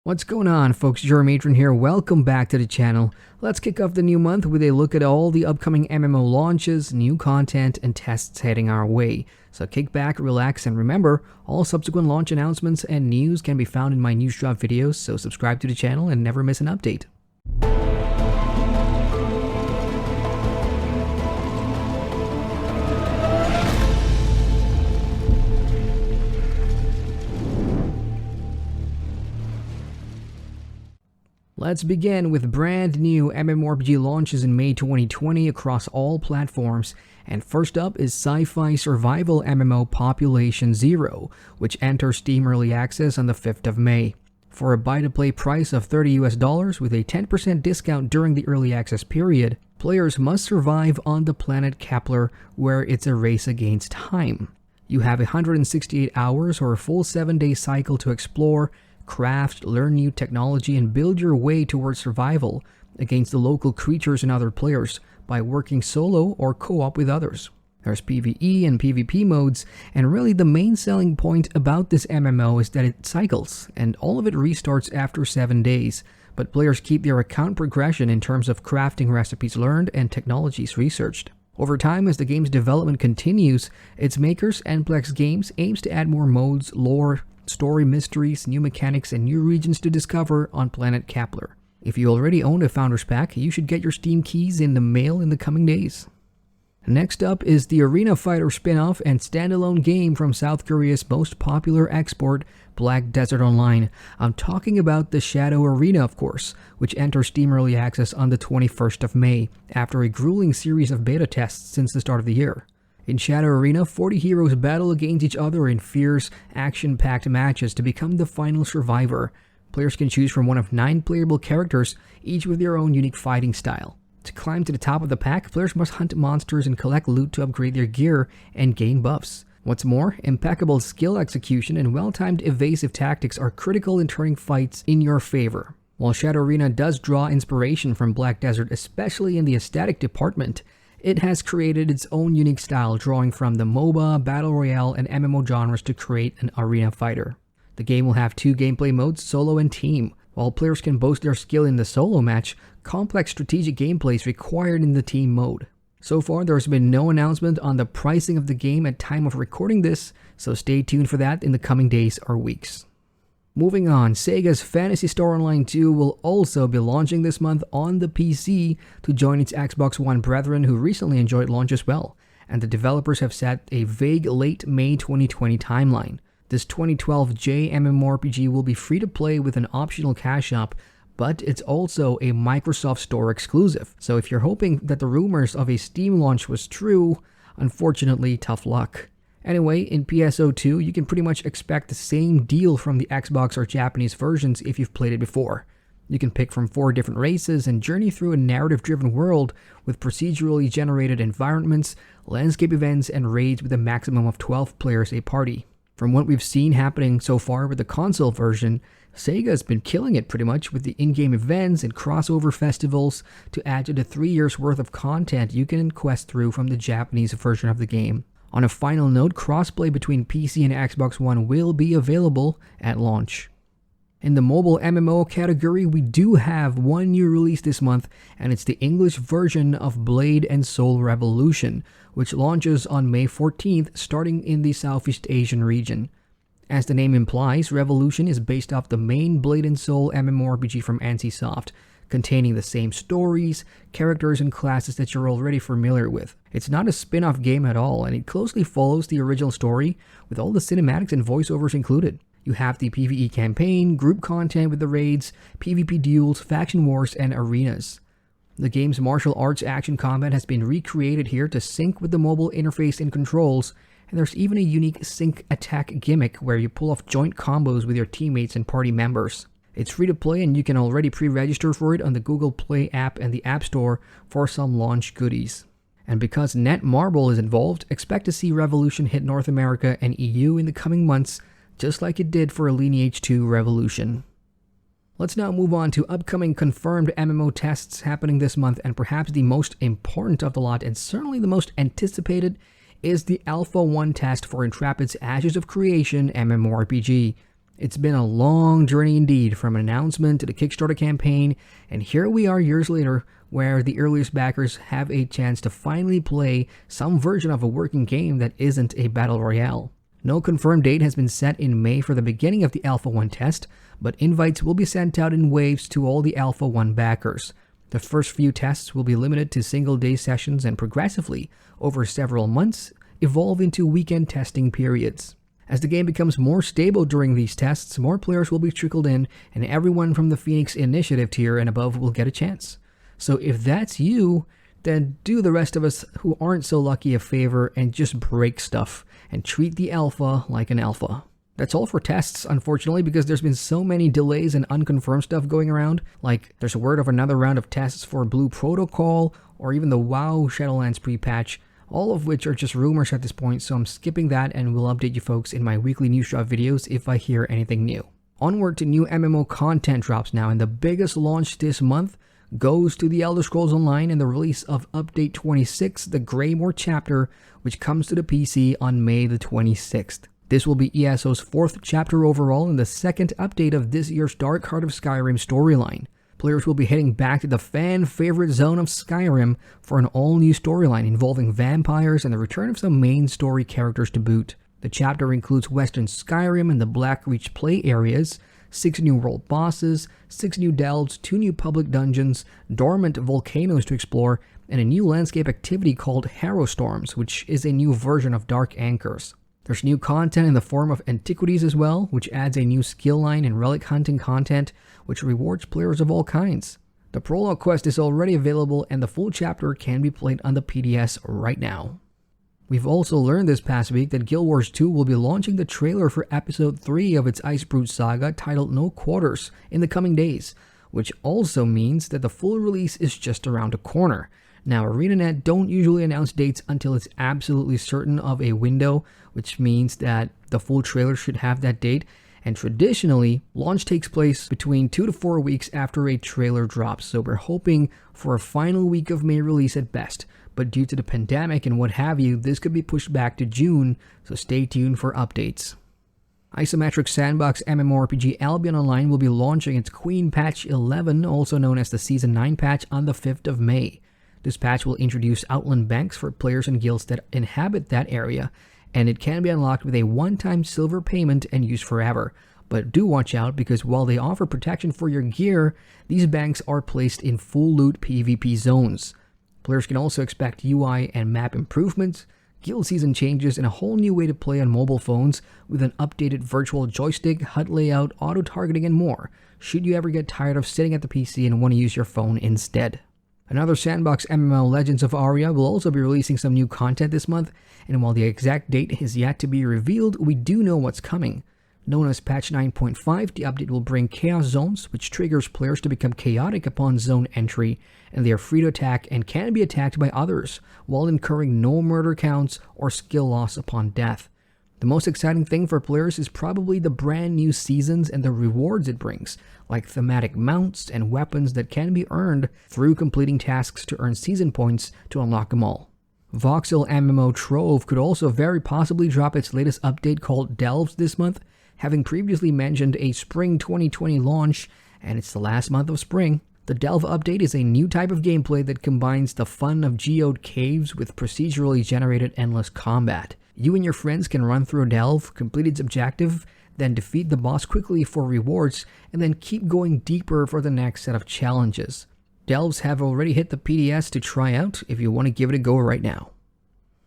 What's going on, folks? Adrian here. Welcome back to the channel. Let's kick off the new month with a look at all the upcoming MMO launches, new content, and tests heading our way. So kick back, relax, and remember, all subsequent launch announcements and news can be found in my news drop videos, so subscribe to the channel and never miss an update. Let's begin with brand new MMORPG launches in May 2020 across all platforms, and first up is sci-fi survival MMO Population Zero, which enters Steam Early Access on the 5th of May. For a buy-to-play price of $30 with a 10% discount during the Early Access period, players must survive on the planet Kepler, where it's a race against time. You have 168 hours or a full 7-day cycle to explore, craft, learn new technology, and build your way towards survival against the local creatures and other players by working solo or co-op with others. There's PvE and PvP modes, and really the main selling point about this MMO is that it cycles, and all of it restarts after 7 days, but players keep their account progression in terms of crafting recipes learned and technologies researched. Over time, as the game's development continues, its makers, Nplex Games, aims to add more modes, lore, story mysteries, new mechanics, and new regions to discover on planet Kepler. If you already own a Founders Pack, you should get your Steam keys in the mail in the coming days. Next up is the Arena Fighter spin-off and standalone game from South Korea's most popular export, Black Desert Online. I'm talking about the Shadow Arena, of course, which enters Steam Early Access on the 21st of May, after a grueling series of beta tests since the start of the year. In Shadow Arena, 40 heroes battle against each other in fierce, action-packed matches to become the final survivor. Players can choose from one of 9 playable characters, each with their own unique fighting style. To climb to the top of the pack, players must hunt monsters and collect loot to upgrade their gear and gain buffs. What's more, impeccable skill execution and well-timed evasive tactics are critical in turning fights in your favor. While Shadow Arena does draw inspiration from Black Desert, especially in the aesthetic department, it has created its own unique style, drawing from the MOBA, Battle Royale, and MMO genres to create an arena fighter. The game will have 2 gameplay modes, solo and team. While players can boast their skill in the solo match, complex strategic gameplay is required in the team mode. So far, there has been no announcement on the pricing of the game at time of recording this, so stay tuned for that in the coming days or weeks. Moving on, Sega's Phantasy Star Online 2 will also be launching this month on the PC to join its Xbox One brethren who recently enjoyed launch as well, and the developers have set a vague late May 2020 timeline. This 2012 MMORPG will be free to play with an optional cash up, but it's also a Microsoft Store exclusive, so if you're hoping that the rumors of a Steam launch was true, unfortunately, tough luck. Anyway, in PSO2, you can pretty much expect the same deal from the Xbox or Japanese versions if you've played it before. You can pick from 4 different races and journey through a narrative-driven world with procedurally generated environments, landscape events, and raids with a maximum of 12 players a party. From what we've seen happening so far with the console version, Sega's been killing it pretty much with the in-game events and crossover festivals to add to the 3 years worth of content you can quest through from the Japanese version of the game. On a final note, crossplay between PC and Xbox One will be available at launch. In the mobile MMO category, we do have one new release this month, and it's the English version of Blade and Soul Revolution, which launches on May 14th, starting in the Southeast Asian region. As the name implies, Revolution is based off the main Blade and Soul MMORPG from NCSoft, containing the same stories, characters, and classes that you're already familiar with. It's not a spin-off game at all, and it closely follows the original story, with all the cinematics and voiceovers included. You have the PvE campaign, group content with the raids, PvP duels, faction wars, and arenas. The game's martial arts action combat has been recreated here to sync with the mobile interface and controls, and there's even a unique sync attack gimmick where you pull off joint combos with your teammates and party members. It's free to play, and you can already pre-register for it on the Google Play app and the App Store for some launch goodies. And because Netmarble is involved, expect to see Revolution hit North America and EU in the coming months, just like it did for Lineage 2 Revolution. Let's now move on to upcoming confirmed MMO tests happening this month, and perhaps the most important of the lot, and certainly the most anticipated, is the Alpha 1 test for Intrepid's Ashes of Creation MMORPG. It's been a long journey indeed, from an announcement to the Kickstarter campaign, and here we are years later, where the earliest backers have a chance to finally play some version of a working game that isn't a battle royale. No confirmed date has been set in May for the beginning of the Alpha 1 test, but invites will be sent out in waves to all the Alpha 1 backers. The first few tests will be limited to single-day sessions and progressively, over several months, evolve into weekend testing periods. As the game becomes more stable during these tests, more players will be trickled in, and everyone from the Phoenix Initiative tier and above will get a chance. So if that's you, then do the rest of us who aren't so lucky a favor and just break stuff and treat the alpha like an alpha. That's all for tests, unfortunately, because there's been so many delays and unconfirmed stuff going around. Like, there's a word of another round of tests for Blue Protocol, or even the WoW Shadowlands pre-patch, all of which are just rumors at this point, so I'm skipping that and will update you folks in my weekly news drop videos if I hear anything new. Onward to new MMO content drops now, and the biggest launch this month goes to the Elder Scrolls Online and the release of Update 26, the GREYMOOR chapter, which comes to the PC on May the 26th. This will be ESO's 4th chapter overall and the 2nd update of this year's Dark Heart of Skyrim storyline. Players will be heading back to the fan-favorite zone of Skyrim for an all-new storyline involving vampires and the return of some main story characters to boot. The chapter includes Western Skyrim and the Blackreach play areas, 6 new world bosses, 6 new delves, 2 new public dungeons, dormant volcanoes to explore, and a new landscape activity called Harrowstorms, which is a new version of Dark Anchors. There's new content in the form of antiquities as well, which adds a new skill line and relic hunting content, which rewards players of all kinds. The prologue quest is already available and the full chapter can be played on the PDS right now. We've also learned this past week that Guild Wars 2 will be launching the trailer for episode 3 of its Icebrood saga titled No Quarters in the coming days, which also means that the full release is just around the corner. Now, ArenaNet don't usually announce dates until it's absolutely certain of a window, which means that the full trailer should have that date, and traditionally, launch takes place between 2 to 4 weeks after a trailer drops, so we're hoping for a final week of May release at best. But due to the pandemic and what have you, this could be pushed back to June, so stay tuned for updates. Isometric sandbox MMORPG Albion Online will be launching its Queen Patch 11, also known as the Season 9 patch, on the 5th of May. This patch will introduce outland banks for players and guilds that inhabit that area, and it can be unlocked with a one-time silver payment and used forever. But do watch out, because while they offer protection for your gear, these banks are placed in full loot PvP zones. Players can also expect UI and map improvements, guild season changes, and a whole new way to play on mobile phones with an updated virtual joystick, HUD layout, auto-targeting, and more, should you ever get tired of sitting at the PC and want to use your phone instead. Another sandbox MMO, Legends of ARIA, will also be releasing some new content this month, and while the exact date is yet to be revealed, we do know what's coming. Known as Patch 9.5, the update will bring Chaos Zones, which triggers players to become chaotic upon zone entry, and they are free to attack and can be attacked by others, while incurring no murder counts or skill loss upon death. The most exciting thing for players is probably the brand new seasons and the rewards it brings, like thematic mounts and weapons that can be earned through completing tasks to earn season points to unlock them all. Voxel MMO Trove could also very possibly drop its latest update called Delves this month, having previously mentioned a Spring 2020 launch, and it's the last month of spring. The Delve update is a new type of gameplay that combines the fun of geode caves with procedurally generated endless combat. You and your friends can run through a delve, complete its objective, then defeat the boss quickly for rewards, and then keep going deeper for the next set of challenges. Delves have already hit the PDS to try out if you want to give it a go right now.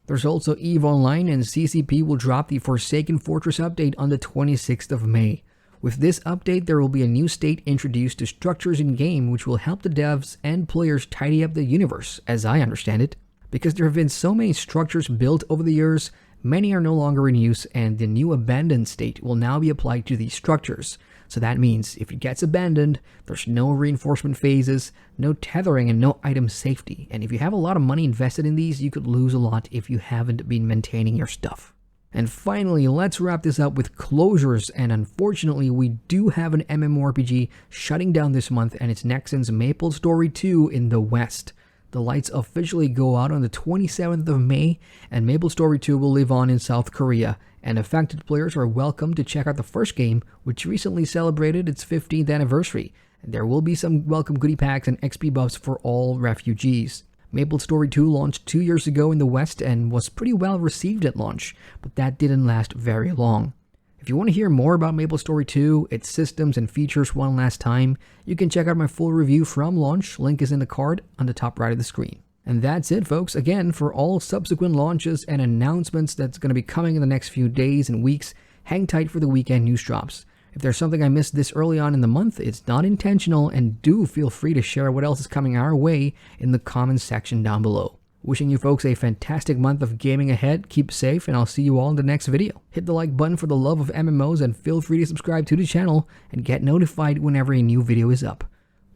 There's also EVE Online, and CCP will drop the Forsaken Fortress update on the 26th of May. With this update, there will be a new state introduced to structures in-game which will help the devs and players tidy up the universe, as I understand it. Because there have been so many structures built over the years, many are no longer in use, and the new abandoned state will now be applied to these structures. So that means if it gets abandoned, there's no reinforcement phases, no tethering, and no item safety. And if you have a lot of money invested in these, you could lose a lot if you haven't been maintaining your stuff. And finally, let's wrap this up with closures, and unfortunately we do have an MMORPG shutting down this month, and it's Nexon's MapleStory 2 in the West. The lights officially go out on the 27th of May, and MapleStory 2 will live on in South Korea, and affected players are welcome to check out the first game, which recently celebrated its 15th anniversary. There will be some welcome goodie packs and XP buffs for all refugees. MapleStory 2 launched 2 years ago in the West and was pretty well received at launch, but that didn't last very long. If you want to hear more about MapleStory 2, its systems and features one last time, you can check out my full review from launch. Link is in the card on the top right of the screen. And that's it, folks. Again, for all subsequent launches and announcements that's going to be coming in the next few days and weeks, hang tight for the weekend news drops. If there's something I missed this early on in the month, it's not intentional, and do feel free to share what else is coming our way in the comments section down below. Wishing you folks a fantastic month of gaming ahead, keep safe, and I'll see you all in the next video. Hit the like button for the love of MMOs, and feel free to subscribe to the channel and get notified whenever a new video is up.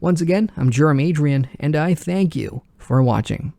Once again, I'm Adrian, and I thank you for watching.